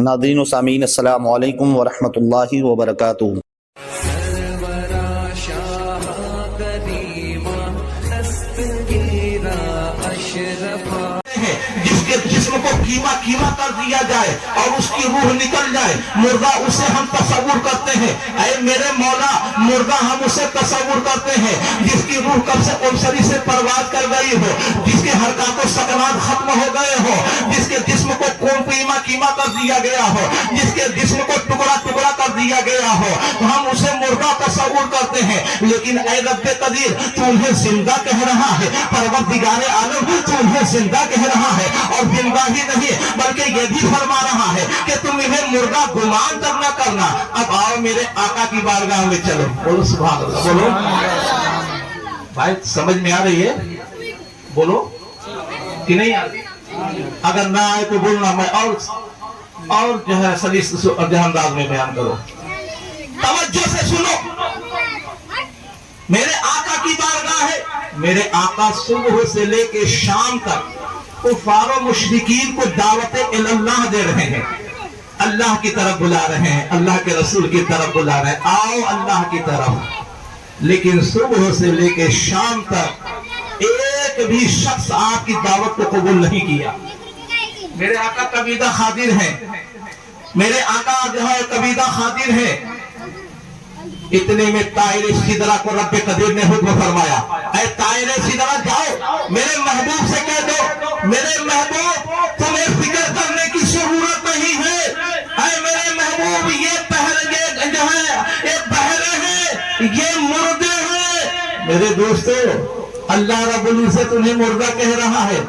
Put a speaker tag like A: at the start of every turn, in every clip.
A: ناظرین و سامعین السلام علیکم ورحمۃ اللہ وبرکاتہ۔
B: جس کے جسم کو کیما کر دیا جائے اور اس کی روح نکل جائے، مردہ اسے ہم تصور کرتے ہیں، اے میرے مولا مردہ ہم اسے تصور کرتے ہیں جس کی روح کب سے قمصری سے پرواز کر گئی ہو، جس کے حرکات و سکنات ختم ہو گئے ہو، جس کے جسم کو کیما کر دیا گیا ہو، جس کے جسم کو ٹکڑا ٹکڑا کر دیا گیا ہو، تو ہم اسے مردہ تصور کرتے ہیں۔ لیکن اے رب قدیر تو انہیں زندہ کہہ رہا ہے، پروردگار عالم تو انہیں زندہ کہہ رہا ہے، اور زندہ ہی نہیں بلکہ یہ بھی فرما رہا ہے کہ تم انہیں مردہ گمان تک نہ کرنا۔ اب آؤ میرے آقا کی بارگاہ میں چلو، بولو سبحان اللہ، بولو بھائی سمجھ میں آ رہی ہے؟ بولو کہ نہیں آ رہی؟ اگر نہ آئے تو بولنا، میں اور جو ہے سلیس انداز میں بیان کرو، توجہ سے سنو۔ میرے آقا کی بارگاہ ہے، میرے آقا صبح سے لے کے شام تک کفار و مشرکین کو دعوت اللہ دے رہے ہیں، اللہ کی طرف بلا رہے ہیں، اللہ کے رسول کی طرف بلا رہے ہیں، آؤ اللہ کی طرف۔ لیکن صبح سے لے کے شام تک ایک بھی شخص آپ کی دعوت کو قبول نہیں کیا۔ میرے آقا قبیدہ خادر ہیں، میرے آقا جو ہے قبیدہ خادر ہیں۔ اتنے میں طائر سدرہ کو رب قدیر نے حکم فرمایا، اے طائر سدرہ جاؤ میرے محبوب سے کہہ دو، میرے محبوب تمہیں فکر کرنے کی ضرورت نہیں ہے، اے میرے محبوب یہ بہرے جو ہے یہ بہرے ہیں، یہ مردے ہیں۔ میرے دوستو اللہ رب العزت انہیں مردہ کہہ رہا ہے،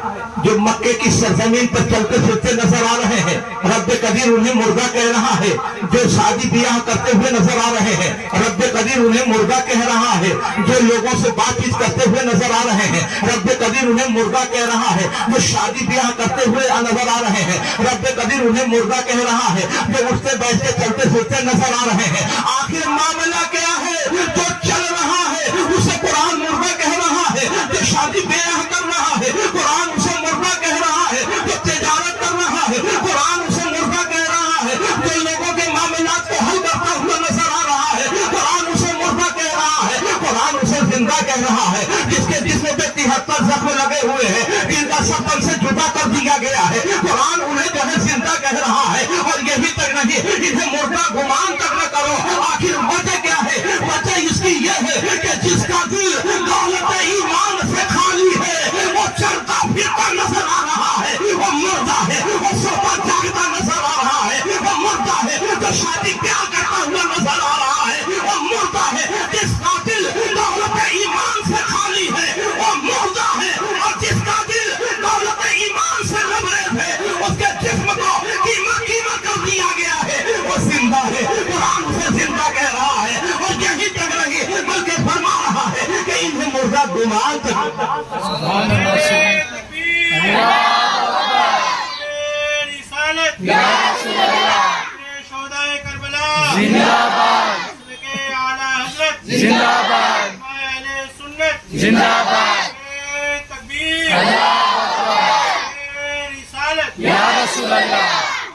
B: جو مکے کی سرزمین پر چلتے پھرتے نظر آ رہے ہیں، رب قدیر انہیں مردہ کہہ رہا ہے، جو شادی بیاہ کرتے ہوئے نظر آ رہے ہیں، رب قدیر انہیں مردہ کہہ رہا ہے، جو لوگوں سے بات چیت کرتے ہوئے نظر آ رہے ہیں، رب قدیر انہیں مردہ کہہ رہا ہے، جو شادی بیاہ کرتے ہوئے نظر آ رہے ہیں، رب قدیر انہیں مردہ کہہ رہا ہے، جو اٹھتے بیٹھتے چلتے پھرتے نظر آ رہے ہیں۔ آخر معاملہ کیا ہے؟ جو چل رہا ہے اسے قرآن مردہ کہہ رہا ہے، جو شادی بیاہ کر رہا ہے قرآن اسے مردہ کہہ رہا ہے، جو تجارت کر رہا ہے قرآن اسے مردہ کہہ رہا ہے، جو لوگوں کے معاملات کو حل کرتا ہوا نظر آ رہا ہے قرآن اسے مردہ کہہ رہا ہے، قرآن اسے زندہ کہہ رہا ہے۔ جس کے جسم پہ 73 زخم لگے ہوئے ہیں، جن کا سب تن سے جدا کر دیا گیا ہے، قرآن انہیں جو ہے زندہ کہہ رہا ہے۔ اور یہی تک نہیں، انہیں مردہ گمان تک نہ کرو۔ آخر وجہ کیا ہے؟ وجہ اس کی یہ ہے کہ جس کا دل دولت ایمان سے خالی ہے وہ چلتا پھرتا نظر آ رہا ہے، وہ مردہ ہے، وہ سوتا جاگتا نظر آ رہا ہے، وہ مردہ ہے، جو شادی بیاہ کرتا ہوا نظر آ رہا ہے، وہ مردہ ہے۔ جس کا دل دولت ایمان سے خالی ہے وہ مردہ ہے، اور جس کا دل دولت ایمان سے لبریز ہے اس کے جسم کو کیما کر دیا گیا ہے، وہ زندہ ہے، قرآن اسے زندہ کہہ رہا ہے۔ اور یہی تک نہیں بلکہ فرما رہا ہے کہ انہیں مردہ گمان تک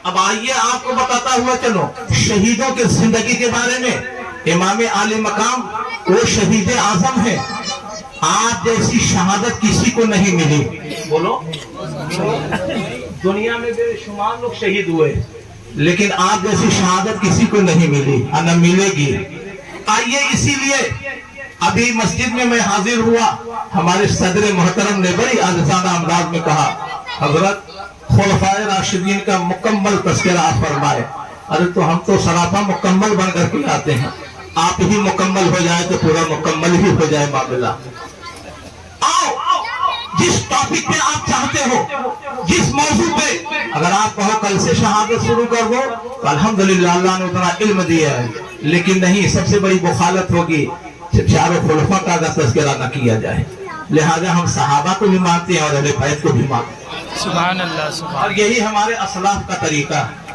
B: اب آئیے آپ کو بتاتا ہوا چلو شہیدوں کے زندگی کے بارے میں۔ امام عالی مقام وہ شہید اعظم ہے، آپ جیسی شہادت کسی کو نہیں ملی۔ بولو دنیا میں بے شمار لوگ شہید ہوئے لیکن آپ جیسی شہادت کسی کو نہیں ملی، نہ ملے گی۔ آئیے اسی لیے ابھی مسجد میں حاضر ہوا، ہمارے صدر محترم نے بڑی عاجزانہ انداز میں کہا، حضرت خلفائے راشدین کا مکمل تذکرہ آپ فرمائے۔ ارے تو ہم تو سراپا مکمل بن کر کے آتے ہیں، آپ ہی مکمل ہو جائے تو پورا مکمل ہی ہو جائے معاملہ۔ آؤ جس ٹاپک پہ آپ چاہتے ہو، جس موضوع پہ اگر آپ کہو کل سے شہادت شروع کر دو تو الحمدللہ اللہ نے اتنا علم دیا ہے، لیکن نہیں، سب سے بڑی مخالفت ہوگی چاروں خلفاء کا اگر تذکرہ نہ کیا جائے۔ لہذا ہم صحابہ کو بھی مانتے ہیں اور اہل بیت کو بھی مانتے ہیں،
C: سبحان اللہ سبحان۔
B: اور یہی ہمارے اسلاف کا طریقہ ہے،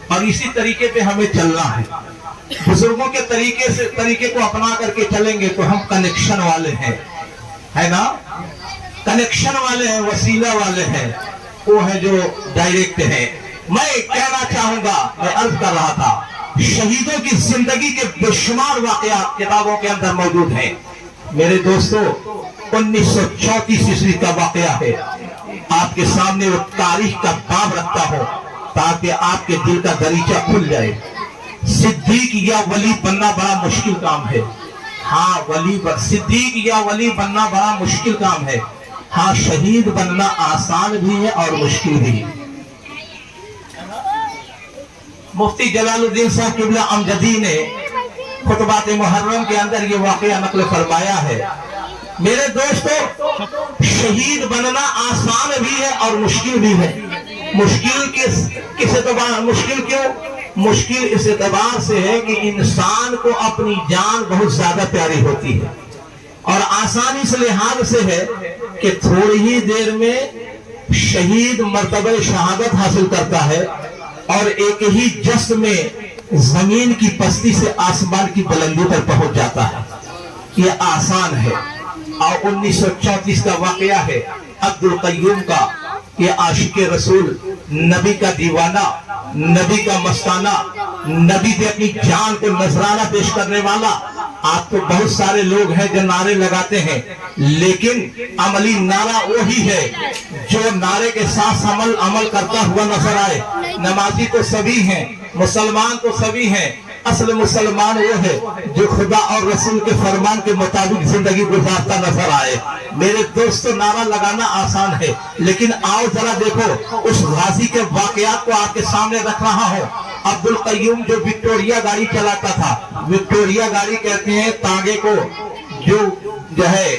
B: اور اسی طریقے پہ ہمیں چلنا ہے۔ بزرگوں کے طریقے کو اپنا کر کے چلیں گے تو ہم کنیکشن والے ہیں، ہے نا؟ کنیکشن والے ہیں، وسیلہ والے ہیں، وہ ہیں جو ڈائریکٹ ہیں۔ میں کہنا چاہوں گا، میں عرض کر رہا تھا، شہیدوں کی زندگی کے بے شمار واقعات کتابوں کے اندر موجود ہیں۔ میرے دوستو، 1934 عیسوی کا واقعہ ہے، آپ کے سامنے وہ تاریخ کا باب رکھتا ہوں تاکہ آپ کے دل کا دریچہ کھل جائے۔ صدیق یا ولی بننا بڑا مشکل کام ہے۔ ہاں، صدیق یا ولی بننا بڑا مشکل کام ہے۔ ہاں، شہید بننا آسان بھی ہے اور مشکل بھی۔ مفتی جلال الدین صاحب قبلہ امجدی نے خطبات محرم کے اندر یہ واقعہ نقل فرمایا ہے۔ میرے دوستو، شہید بننا آسان بھی ہے اور مشکل بھی ہے۔ مشکل کس اعتبار؟ مشکل کیوں؟ مشکل اس اعتبار سے ہے کہ انسان کو اپنی جان بہت زیادہ پیاری ہوتی ہے، اور آسان اس لحاظ سے ہے کہ تھوڑی ہی دیر میں شہید مرتبہ شہادت حاصل کرتا ہے اور ایک ہی جست میں زمین کی پستی سے آسمان کی بلندی پر پہنچ جاتا ہے۔ یہ آسان ہے۔ اور 1934 کا واقعہ ہے عبدالقیوم کا۔ یہ عاشق رسول، نبی کا دیوانہ، نبی کا مستانہ، نبی پہ اپنی جان کو نذرانہ پیش کرنے والا۔ آپ تو بہت سارے لوگ ہیں جو نعرے لگاتے ہیں، لیکن عملی نعرہ وہی ہے جو نعرے کے ساتھ عمل کرتا ہوا نظر آئے۔ نمازی تو سبھی ہیں، مسلمان تو سبھی ہیں، اصل مسلمان وہ ہے جو خدا اور رسول کے فرمان کے مطابق زندگی گزارتا نظر آئے۔ میرے دوستو، نعرہ لگانا آسان ہے، لیکن آؤ ذرا دیکھو اس غازی کے واقعات کو آپ کے سامنے رکھ رہا ہوں۔ عبدالقیوم جو وکٹوریا گاڑی چلاتا تھا، وکٹوریا گاڑی کہتے ہیں تانگے کو جو ہے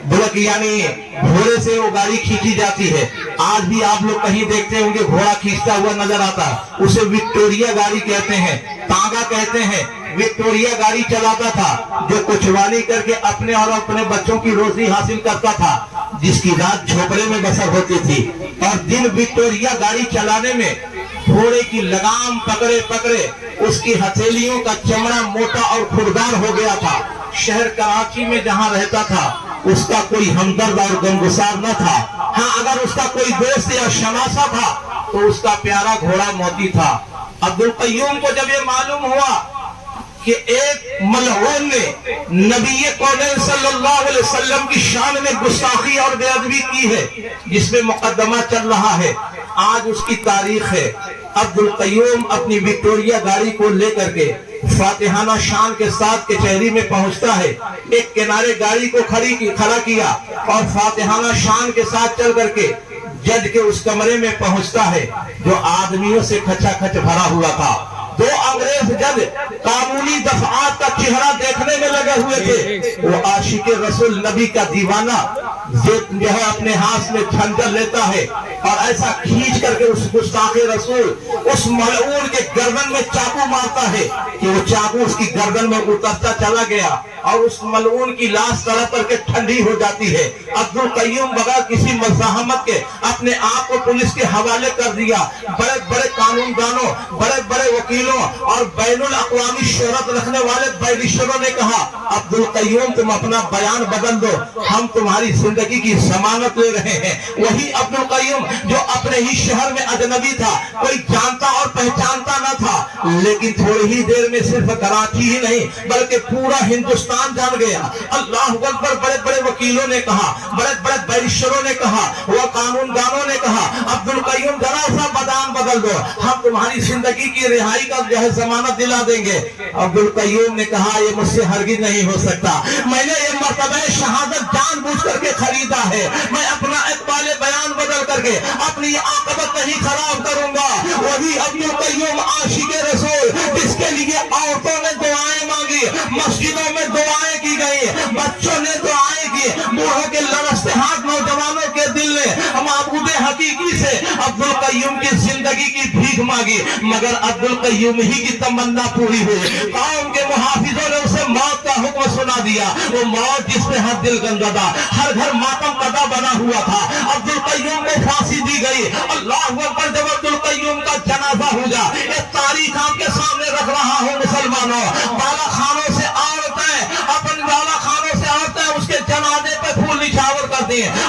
B: بلک یعنی گھوڑے سے وہ گاڑی کھینچی جاتی ہے۔ آج بھی آپ لوگ کہیں دیکھتے ہوں گے گھوڑا کھینچتا ہوا نظر آتا ہے، اسے وکٹوریا گاڑی کہتے ہیں، تانگا کہتے ہیں۔ وکٹوریا گاڑی چلاتا تھا جو کچھوالی کر کے اپنے اور اپنے بچوں کی روزی حاصل کرتا تھا، جس کی رات جھوپڑے میں بسر ہوتی تھی، اور دن وکٹوریا گاڑی چلانے میں گھوڑے کی لگام پکڑے پکڑے اس کی ہتھیلیوں کا چمڑا موٹا اور کھردار ہو گیا تھا۔ شہر کراچی میں جہاں رہتا تھا اس کا کوئی ہمدرد اور غمگسار نہ تھا۔ ہاں، اگر اس کا کوئی دوست یا شناسا تھا تو اس کا پیارا گھوڑا موتی تھا۔ عبدالقیوم کو جب یہ معلوم ہوا کہ ایک ملعون نے نبی کونین صلی اللہ علیہ وسلم کی شان میں گستاخی اور بے ادبی کی ہے، جس میں مقدمہ چل رہا ہے، آج اس کی تاریخ ہے۔ عبدالقیوم اپنی وکٹوریا گاڑی کو لے کر کے فاتحانہ شان کے ساتھ کچہری میں پہنچتا ہے، ایک کنارے گاڑی کو کھڑا کیا اور فاتحانہ شان کے ساتھ چل کر کے جج کے اس کمرے میں پہنچتا ہے جو آدمیوں سے کھچا کھچ بھرا ہوا تھا۔ دو انگریز جج قانونی دفعات کا چہرہ دیکھنے میں لگے ہوئے تھے۔ وہ عاشق رسول، نبی کا دیوانہ جو ہے اپنے ہاتھ میں چھنجر لیتا ہے اور ایسا کھینچ کر کے اس گستاخ رسول، اس ملعون کے گردن میں چاقو مارتا ہے کہ وہ چاقو اس کی گردن میں اترتا چلا گیا اور اس ملعون کی لاش تڑپ کر کے ٹھنڈی ہو جاتی ہے۔ عبدالقیوم بغیر کسی مزاحمت کے اپنے آپ کو پولیس کے حوالے کر دیا۔ بڑے بڑے قانون دانوں، بڑے بڑے وکیلوں اور بین الاقوامی شہرت رکھنے والے بیرسٹروں نے کہا، عبدالقیوم تم اپنا بیان بدل دو، ہم تمہاری زندگی کی ضمانت لے رہے ہیں۔ وہی عبدالقیوم جو اپنے ہی شہر میں اجنبی تھا، کوئی جانتا اور پہچانتا نہ تھا، لیکن تھوڑی ہی دیر میں صرف کراچی ہی نہیں بلکہ پورا ہندوستان جان گیا۔ اللہ اکبر! بڑے بڑے وکیلوں نے کہا، بڑے بڑے بیرسٹروں نے کہا، وہ قانون دانوں نے کہا، عبدالقیوم ذرا سا بیان بدل دو، ہم تمہاری زندگی کی رہائی کا جو ہے ضمانت دلا دیں گے۔ عبدالقیوم نے کہا، یہ مجھ سے ہرگز نہیں ہو سکتا، میں نے یہ مرتبہ شہادت جان بوجھ کر کے خریدا ہے، میں اپنا اقبال بیان بدل کر کے اپنی عاقبت نہیں خراب کروں گا۔ وہی عبدالقیوم عاشق رسول جس کے لیے عورتوں نے دعائیں مانگی، مسجدوں میں دعائیں کی گئی، بچوں نے دعائیں کی، بوڑھوں کے لرزتے ہاتھ، نوجوانوں کے دل نے معبود حقیقی سے عبدالقیوم کی زندگی کی بھیک مانگی، مگر عبدالقیوم ہی کی تمنا پوری ہوئی۔ قوم کے محافظوں نے اسے موت کا حکم سنا دیا، وہ موت جس میں ہر دل گمزدہ، ہر گھر ماتم قدا بنا ہوا تھا۔ عبدالقیوم کو پھانسی دی گئی۔ اللہ اکبر! جب عبدالقیوم کا جنازہ ہو جا، ایک تاریخ آپ کے سامنے رکھ رہا ہوں مسلمانوں، بالا خانوں سے عورتیں، اپنے بالا خانوں سے عورتیں اس کے جنازے پہ پھول نچھاور کرتی ہیں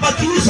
B: 25